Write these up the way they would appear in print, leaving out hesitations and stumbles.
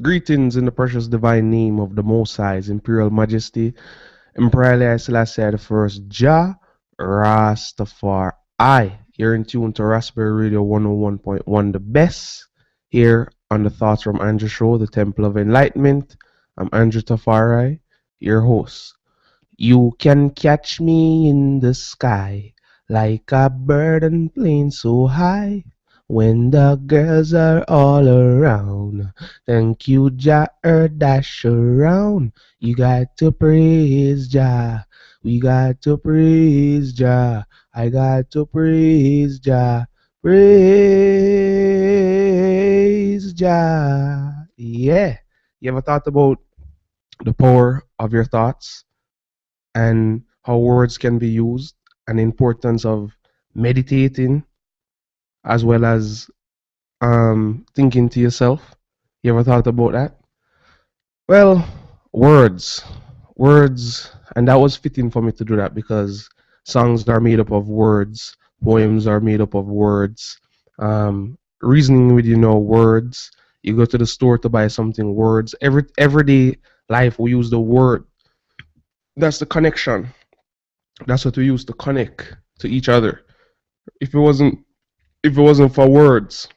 Greetings in the precious divine name of the Most High's Imperial Majesty, Emperor Selassie the First Jah Rastafari. You're in tune to Ras-Berry Radio 101.1, the best here on the Thoughts from Andrew Show, the Temple of Enlightenment. I'm Andrew Tafari, your host. You can catch me in the sky like a bird and plane so high. When the girls are all around, thank you, Jah, dash around. You got to praise Jah. We got to praise Jah. I got to praise Jah. Praise Jah. Yeah. You ever thought about the power of your thoughts and how words can be used and the importance of meditating as well as thinking to yourself? You ever thought about that? Well, words, words, and that was fitting for me to do that because songs are made up of words, poems are made up of words, reasoning with words. You go to the store to buy something, words. Everyday life we use the word. That's the connection. That's what we use to connect to each other. If it wasn't for words,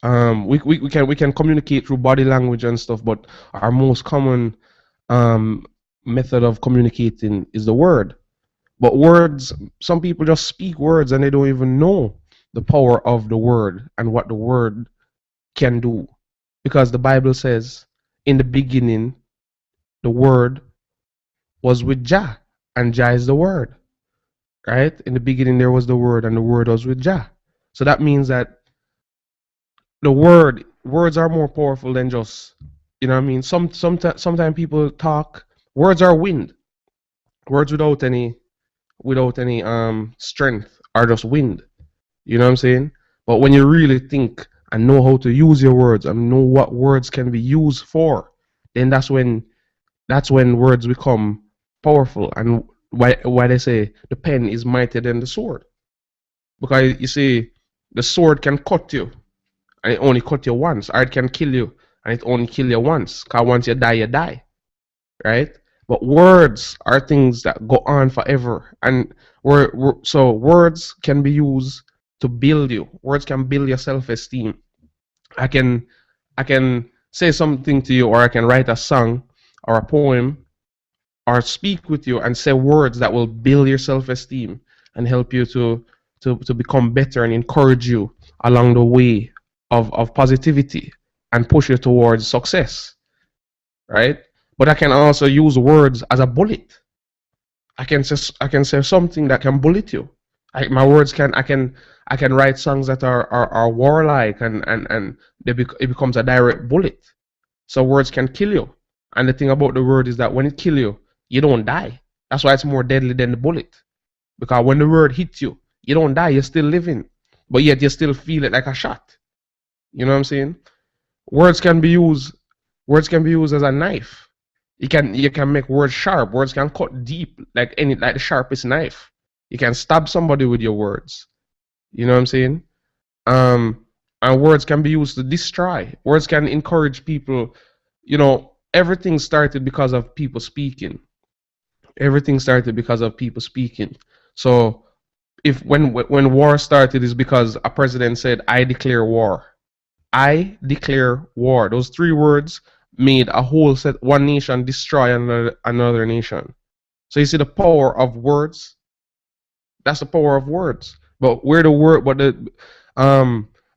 we can communicate through body language and stuff, but our most common method of communicating is the word. But words, some people just speak words and they don't even know the power of the word and what the word can do. Because the Bible says, in the beginning, the word was with Jah, and Jah is the word. Right? In the beginning there was the word, and the word was with Jah. So that means that the words are more powerful than just, you know what I mean? Sometimes people talk, words are wind. Words without any strength are just wind. You know what I'm saying? But when you really think and know how to use your words and know what words can be used for, then that's when words become powerful. And why they say the pen is mightier than the sword. Because you see, the sword can cut you and it only cut you once, or it can kill you and it only kill you once. Because once you die, right? But words are things that go on forever, and so words can be used to build you. Words can build your self-esteem. I can say something to you, or I can write a song or a poem or speak with you and say words that will build your self-esteem and help you to become better and encourage you along the way of positivity and push you towards success, right? But I can also use words as a bullet. I can say something that can bullet you. My words I can write songs that are warlike, and it becomes a direct bullet. So words can kill you. And the thing about the word is that when it kills you, you don't die. That's why it's more deadly than the bullet. Because when the word hits you, you don't die, you're still living. But yet you still feel it like a shot. You know what I'm saying? Words can be used as a knife. You can make words sharp. Words can cut deep like the sharpest knife. You can stab somebody with your words. You know what I'm saying? And words can be used to destroy. Words can encourage people. Everything started because of people speaking. Everything started because of people speaking. So when war started is because a president said, "I declare war." I declare war. Those three words made a whole set, one nation destroy another nation. So you see the power of words. That's the power of words. But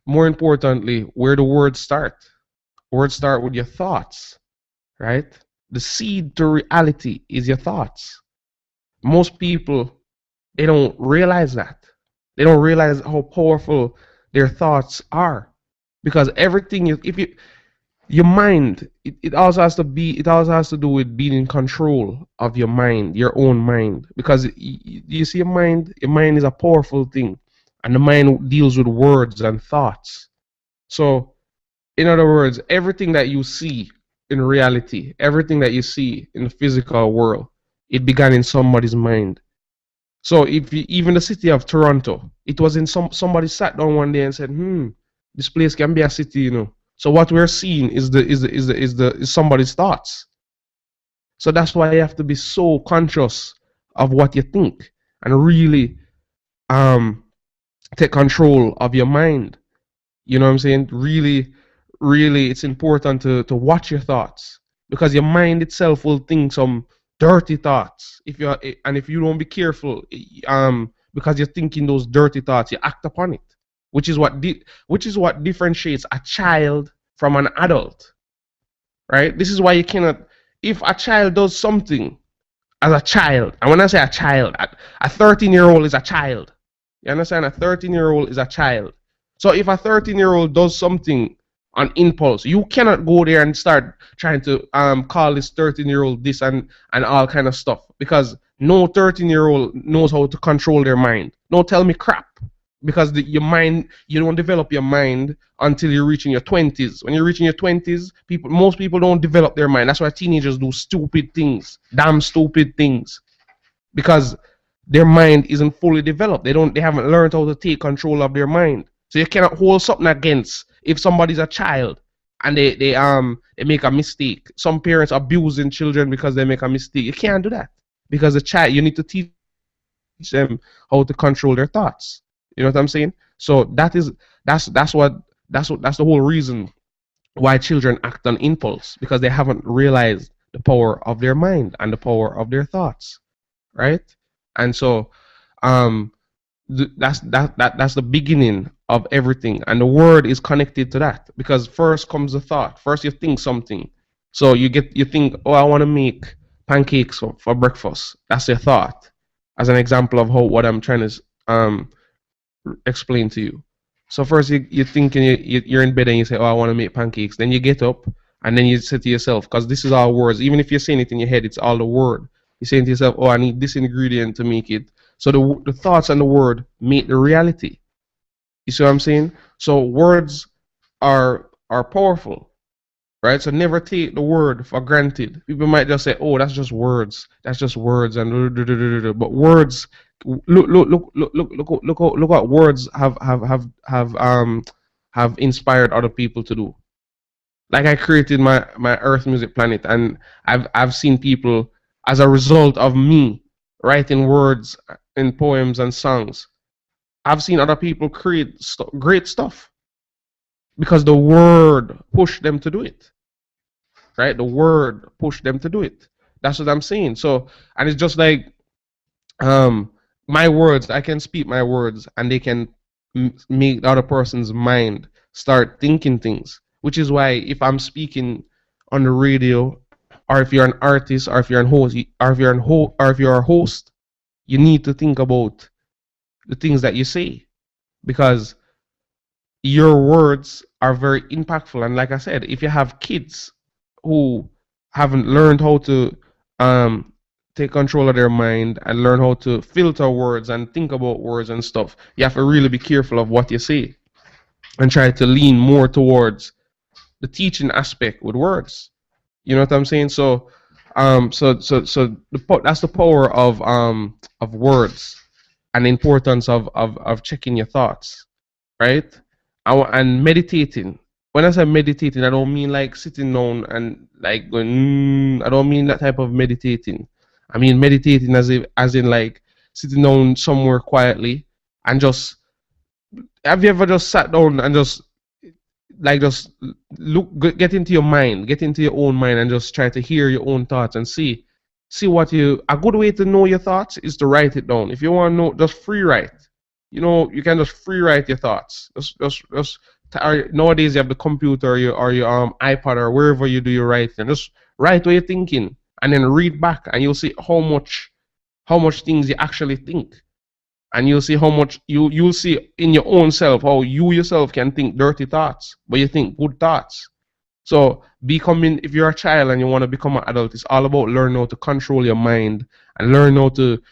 more importantly, where the words start. Words start with your thoughts, right? The seed to reality is your thoughts. Most people, they don't realize that. They don't realize how powerful their thoughts are, because everything your mind, it also has to do with being in control of your mind, your own mind, because you see, your mind is a powerful thing, and the mind deals with words and thoughts. So in other words, everything that you see in reality, everything that you see in the physical world, it began in somebody's mind. So even the city of Toronto, it was in somebody sat down one day and said, this place can be a city, So what we're seeing is somebody's thoughts. So that's why you have to be so conscious of what you think and really um take control of your mind. You know what I'm saying? Really, really, it's important to watch your thoughts because your mind itself will think some dirty thoughts if you don't be careful, because you're thinking those dirty thoughts, you act upon it, which is what differentiates a child from an adult, right? This is why you cannot. If a child does something as a child, and when I say a child, a 13-year-old is a child. You understand? A 13-year-old is a child. So if a 13-year-old does something on impulse, you cannot go there and start trying to call this 13-year-old this and all kind of stuff, because no 13-year-old knows how to control their mind. Don't tell me crap, because your mind, you don't develop your mind until you're reaching your 20s. When you're reaching your 20s, most people don't develop their mind. That's why teenagers do stupid things, damn stupid things, because their mind isn't fully developed. They haven't learned how to take control of their mind. So you cannot hold something against if somebody's a child and they make a mistake. Some parents abusing children because they make a mistake. You can't do that, because a child, you need to teach them how to control their thoughts. You know what I'm saying? So that's the whole reason why children act on impulse, because they haven't realized the power of their mind and the power of their thoughts, right? And so that's the beginning of everything, and the word is connected to that, because first comes the thought. First you think something, so you think, oh, I want to make pancakes for breakfast. That's your thought, as an example of what I'm trying to explain to you. So first you think, and you're in bed and you say, oh, I want to make pancakes. Then you get up and then you say to yourself, because this is all words, even if you're saying it in your head, it's all the word. You're saying to yourself, oh, I need this ingredient to make it. So the thoughts and the word make the reality. You see what I'm saying? So words are powerful, right? So never take the word for granted. People might just say, oh, that's just words. That's just words. And but words, look what words have inspired other people to do. Like, I created my Earth Music Planet, and I've seen people, as a result of me writing words in poems and songs, I've seen other people create great stuff because the word pushed them to do it, right? The word pushed them to do it. That's what I'm saying. So, and it's just like my words. I can speak my words, and they can make the other person's mind start thinking things. Which is why, if I'm speaking on the radio, or if you're an artist, or if you're a host, you need to think about the things that you say, because your words are very impactful. And like I said, if you have kids who haven't learned how to take control of their mind and learn how to filter words and think about words and stuff, you have to really be careful of what you say and try to lean more towards the teaching aspect with words. You know what I'm saying? So that's the power of words, and the importance of checking your thoughts, right? And meditating. When I say meditating, I don't mean like sitting down and like going. I don't mean that type of meditating. I mean meditating as in like sitting down somewhere quietly and just. Have you ever just sat down and just get into your mind, get into your own mind, and just try to hear your own thoughts and see what a good way to know your thoughts is to write it down. If you want to know, just free write. You know, you can just free write your thoughts. Nowadays you have the computer or your iPad or wherever you do your writing. Just write what you're thinking and then read back, and you'll see how much things you actually think. And you'll see how much you'll see in your own self how you yourself can think dirty thoughts, but you think good thoughts. So if you're a child and you want to become an adult, it's all about learning how to control your mind and learn how to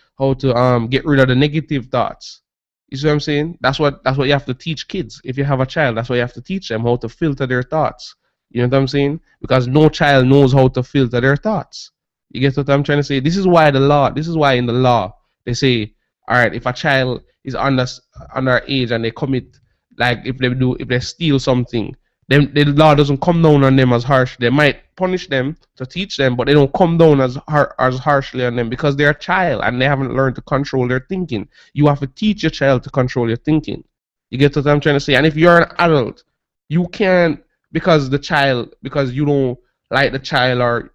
get rid of the negative thoughts. You see what I'm saying? That's what you have to teach kids. If you have a child, that's what you have to teach them, how to filter their thoughts. You know what I'm saying? Because no child knows how to filter their thoughts. You get what I'm trying to say? This is why in the law they say, all right, if a child is under age and they commit, like if they steal something, The law doesn't come down on them as harsh. They might punish them to teach them, but they don't come down as harshly on them because they're a child and they haven't learned to control their thinking. You have to teach your child to control your thinking. You get what I'm trying to say? And if you're an adult, you can't, because you don't like the child,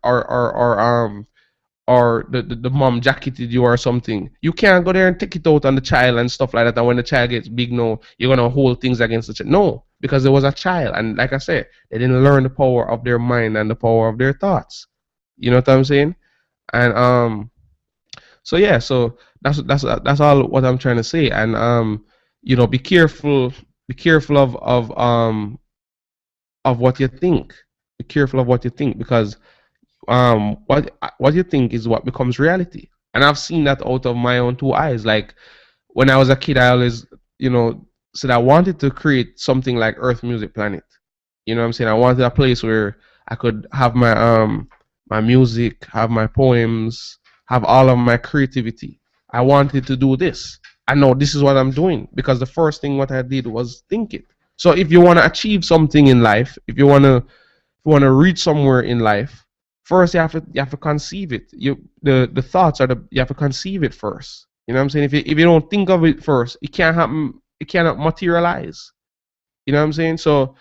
or the mom jacketed you or something. You can't go there and take it out on the child and stuff like that. And when the child gets big, no, you're gonna hold things against the child. No, because it was a child, and like I said, they didn't learn the power of their mind and the power of their thoughts. You know what I'm saying? And so yeah, so that's all what I'm trying to say. And be careful of what you think. Be careful of what you think, because what you think is what becomes reality. And I've seen that out of my own two eyes. Like when I was a kid, I always, said I wanted to create something like Earth Music Planet. You know what I'm saying? I wanted a place where I could have my music, have my poems, have all of my creativity. I wanted to do this. I know this is what I'm doing because the first thing what I did was think it. So if you want to achieve something in life, if you want to reach somewhere in life, first you have to conceive it. The thoughts you have to conceive it first. You know what I'm saying? If you don't think of it first, it can't happen. It cannot materialize. You know what I'm saying? So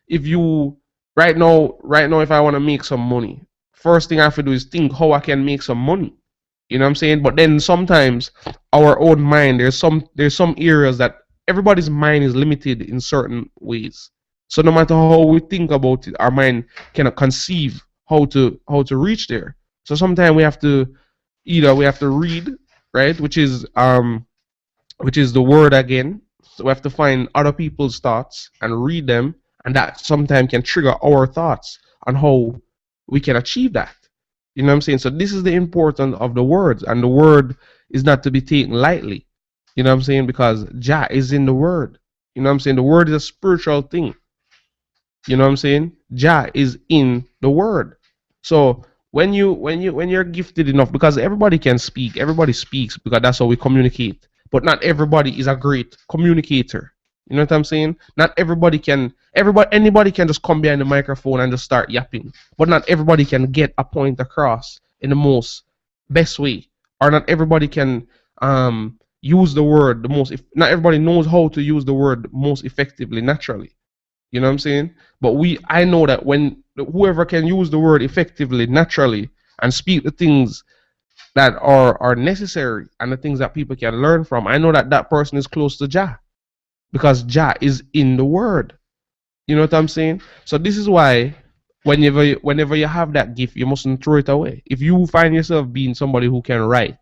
if you right now, if I want to make some money, first thing I have to do is think how I can make some money. You know what I'm saying? But then sometimes our own mind, there's some areas that everybody's mind is limited in certain ways. So no matter how we think about it, our mind cannot conceive how to reach there. So sometimes we have to read, right, which is the word again. So we have to find other people's thoughts and read them, and that sometimes can trigger our thoughts on how we can achieve that. You know what I'm saying? So this is the importance of the words, and the word is not to be taken lightly. You know what I'm saying? Because Jah is in the word. You know what I'm saying? The word is a spiritual thing. You know what I'm saying? Jah is in the word. So when you're gifted enough, because everybody speaks because that's how we communicate. But not everybody is a great communicator. You know what I'm saying? Not anybody can just come behind the microphone and just start yapping. But not everybody can get a point across in the most best way. Or not everybody can use the word the most. Not everybody knows how to use the word most effectively, naturally. You know what I'm saying? But I know that when whoever can use the word effectively, naturally, and speak the things that are necessary and the things that people can learn from, I know that that person is close to Jah, because Jah is in the word. You know what I'm saying? So this is why whenever you have that gift, you mustn't throw it away. If you find yourself being somebody who can write,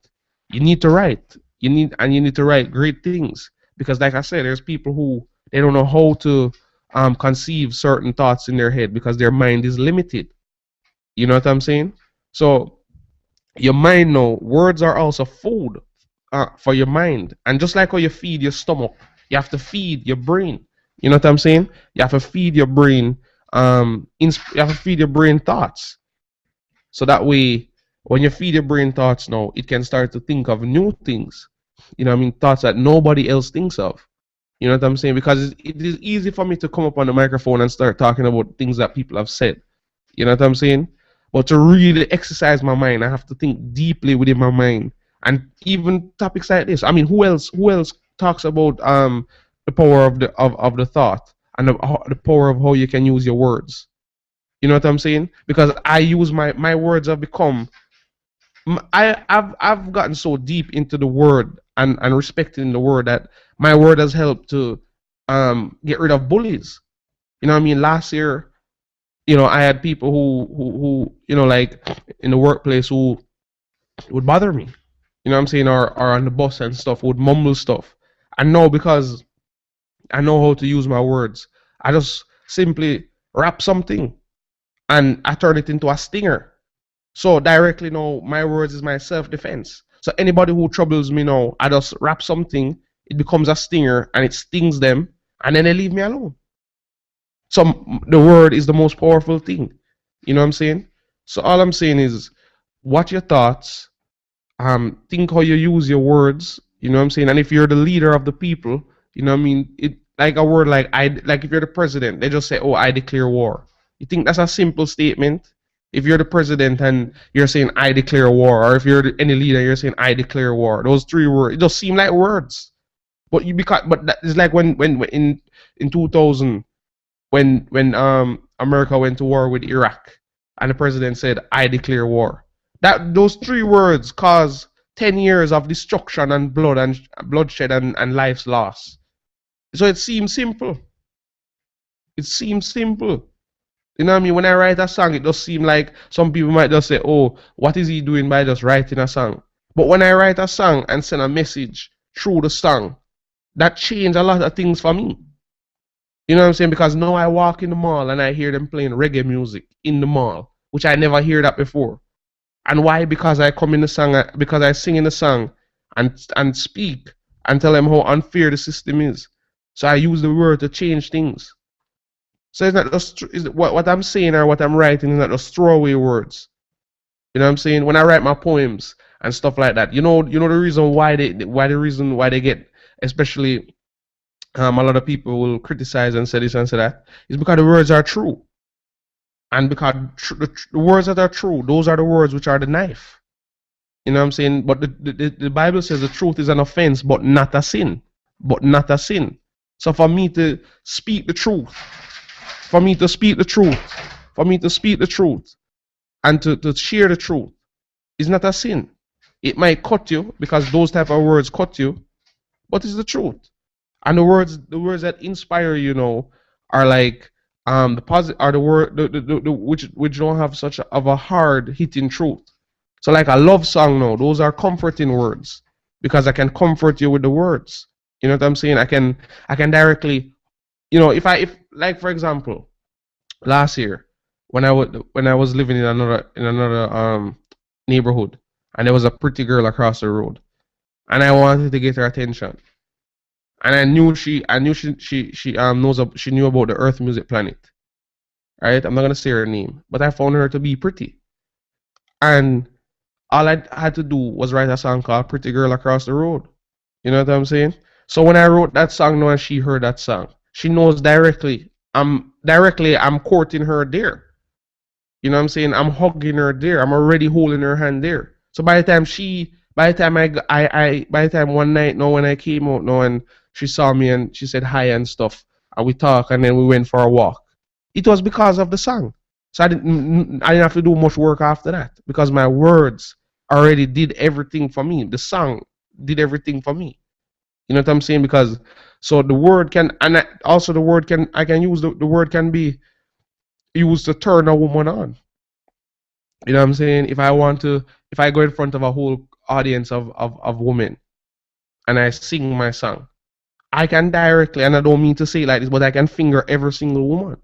you need to write. You need to write great things, because like I said, there's people who they don't know how to conceive certain thoughts in their head because their mind is limited. You know what I'm saying? So your mind, now, words are also food for your mind, and just like how you feed your stomach, you have to feed your brain. You know what I'm saying? You have to feed your brain. You have to feed your brain thoughts, so that way, when you feed your brain thoughts, now it can start to think of new things. You know what I mean? Thoughts that nobody else thinks of. You know what I'm saying? Because it is easy for me to come up on the microphone and start talking about things that people have said. You know what I'm saying? But to really exercise my mind, I have to think deeply within my mind. And even topics like this. I mean, who else talks about the power of the thought, and the power of how you can use your words? You know what I'm saying? Because I use my words have become I've gotten so deep into the word, and respecting the word, that my word has helped to get rid of bullies. You know what I mean? Last year, I had people who like in the workplace, who would bother me. You know what I'm saying? Or on the bus and stuff, would mumble stuff. And now, because I know how to use my words, I just simply rap something and I turn it into a stinger. So directly now, my words is my self-defense. So anybody who troubles me now, I just rap something, it becomes a stinger and it stings them, and then they leave me alone. So the word is the most powerful thing. You know what I'm saying? So all I'm saying is, watch your thoughts, think how you use your words. You know what I'm saying? And if you're the leader of the people, you know what I mean? like a word like like if you're the president, they just say, "Oh, I declare war." You think that's a simple statement? If you're the president and you're saying "I declare war," or if you're any leader, you're saying "I declare war," those three words, it just seem like words. But that is like when in 2000 when America went to war with Iraq and the president said, "I declare war." That those three words caused 10 years of destruction and bloodshed and lives lost. So it seems simple. It seems simple. You know what I mean? When I write a song, it does seem like some people might just say, "Oh, what is he doing by just writing a song?" But when I write a song and send a message through the song, that changed a lot of things for me. You know what I'm saying? Because now I walk in the mall and I hear them playing reggae music in the mall, which I never hear that before. And why? Because I come in the song, because I sing in the song and speak and tell them how unfair the system is. So I use the word to change things. So it's not just what I'm saying or what I'm writing is not just throwaway words. You know what I'm saying? When I write my poems and stuff like that, you know the reason why they get, especially a lot of people will criticize and say this and say that, is because the words are true. And because the words that are true, those are the words which are the knife. You know what I'm saying? But the Bible says the truth is an offense, but not a sin. But not a sin. So for me to speak the truth, for me to speak the truth, for me to speak the truth, and to share the truth is not a sin. It might cut you because those type of words cut you, but it's the truth. And the words that inspire you know are like the positive are the word the which don't have such of a hard hitting truth. So like a love song now, those are comforting words because I can comfort you with the words. You know what I'm saying? I can directly, you know, if like for example, last year when I was living in another neighborhood and there was a pretty girl across the road and I wanted to get her attention. And I knew she knew about the Earth Music Planet. Right? I'm not gonna say her name, but I found her to be pretty. And all I had to do was write a song called Pretty Girl Across the Road. You know what I'm saying? So when I wrote that song now and she heard that song, she knows I'm courting her there. You know what I'm saying? I'm hugging her there. I'm already holding her hand there. So by the time one night now when I came out now and she saw me and she said hi and stuff and we talked and then we went for a walk. It was because of the song. So I didn't have to do much work after that because my words already did everything for me. The song did everything for me. You know what I'm saying? Because so the word can, and also the word can, I can use the word can be used to turn a woman on. You know what I'm saying? If I go in front of a whole audience of women and I sing my song, I can directly, and I don't mean to say it like this, but I can finger every single woman.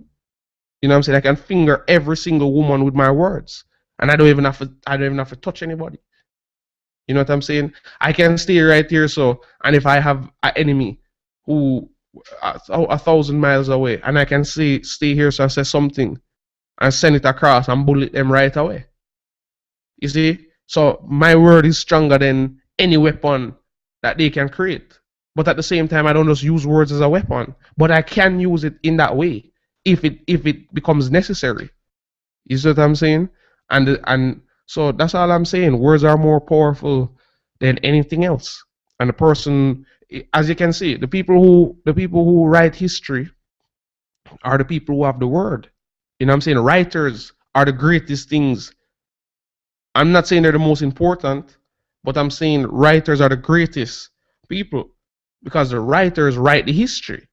You know what I'm saying? I can finger every single woman with my words. And I don't even have to touch anybody. You know what I'm saying? I can stay right here, so, and if I have an enemy who 1,000 miles away, and I can stay here, so I say something and send it across and bullet them right away. You see? So my word is stronger than any weapon that they can create. But at the same time, I don't just use words as a weapon, but I can use it in that way if it becomes necessary. You see what I'm saying? And so that's all I'm saying. Words are more powerful than anything else. And the person, as you can see, the people who write history are the people who have the word. You know what I'm saying? Writers are the greatest things. I'm not saying they're the most important, but I'm saying writers are the greatest people because the writers write the history.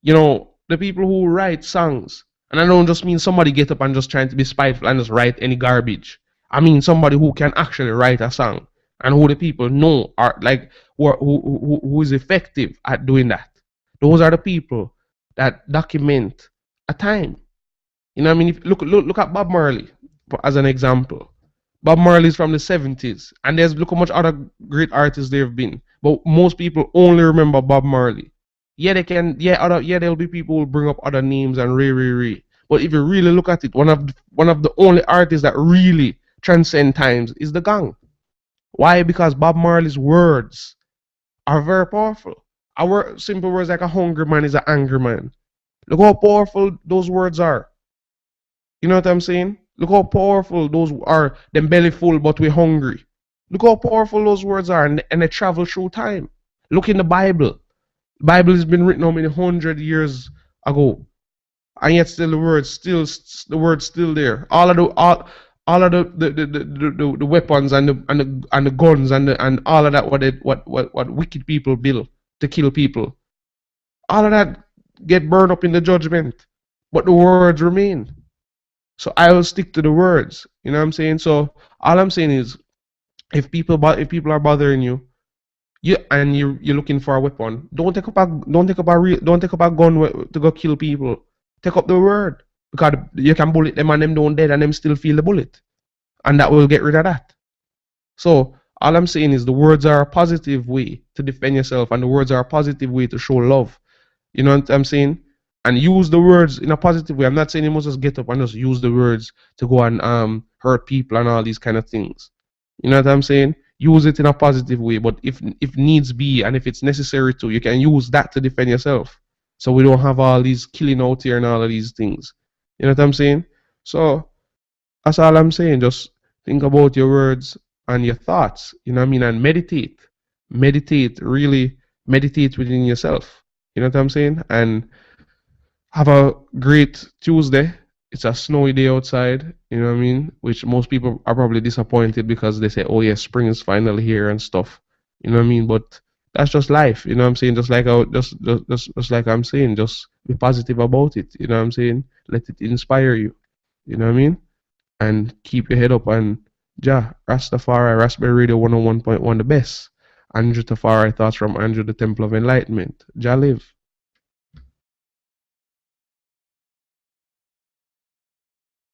You know, the people who write songs, and I don't just mean somebody get up and just trying to be spiteful and just write any garbage. I mean somebody who can actually write a song and who the people know are like who is effective at doing that. Those are the people that document a time. You know what I mean? If, look at Bob Marley as an example. Bob Marley's from the 70s, and look how much other great artists there have been. But most people only remember Bob Marley. Yeah, there'll be people who bring up other names and Ray. But if you really look at it, one of the only artists that really transcend times is the Gang. Why? Because Bob Marley's words are very powerful. Our simple words like a hungry man is an angry man. Look how powerful those words are. You know what I'm saying? Look how powerful those are. Them belly full, but we're hungry. Look how powerful those words are, and they travel through time. Look in the Bible. The Bible has been written how many 100 years ago, and yet still the words still there. All of the weapons and the guns and all of that what wicked people build to kill people. All of that get burned up in the judgment, but the words remain. So I will stick to the words. You know what I'm saying? So all I'm saying is, if people are bothering you, and you're looking for a weapon, don't take up a gun to go kill people. Take up the word, because you can bullet them and them don't dead and them still feel the bullet, and that will get rid of that. So all I'm saying is the words are a positive way to defend yourself, and the words are a positive way to show love. You know what I'm saying? And use the words in a positive way. I'm not saying you must just get up and just use the words to go and hurt people and all these kind of things. You know what I'm saying? Use it in a positive way, but if needs be and if it's necessary to, you can use that to defend yourself. So we don't have all these killing out here and all of these things. You know what I'm saying? So that's all I'm saying. Just think about your words and your thoughts. You know what I mean? And meditate. Meditate, really meditate within yourself. You know what I'm saying? And have a great Tuesday. It's a snowy day outside, you know what I mean? Which most people are probably disappointed because they say, oh, yeah, spring is finally here and stuff. You know what I mean? But that's just life, you know what I'm saying? Just like I'm saying, just be positive about it, you know what I'm saying? Let it inspire you, you know what I mean? And keep your head up, and Rastafari, Ras-Berry Radio 101.1, the best. Andrew Tafari, thoughts from Andrew, the Temple of Enlightenment. Live.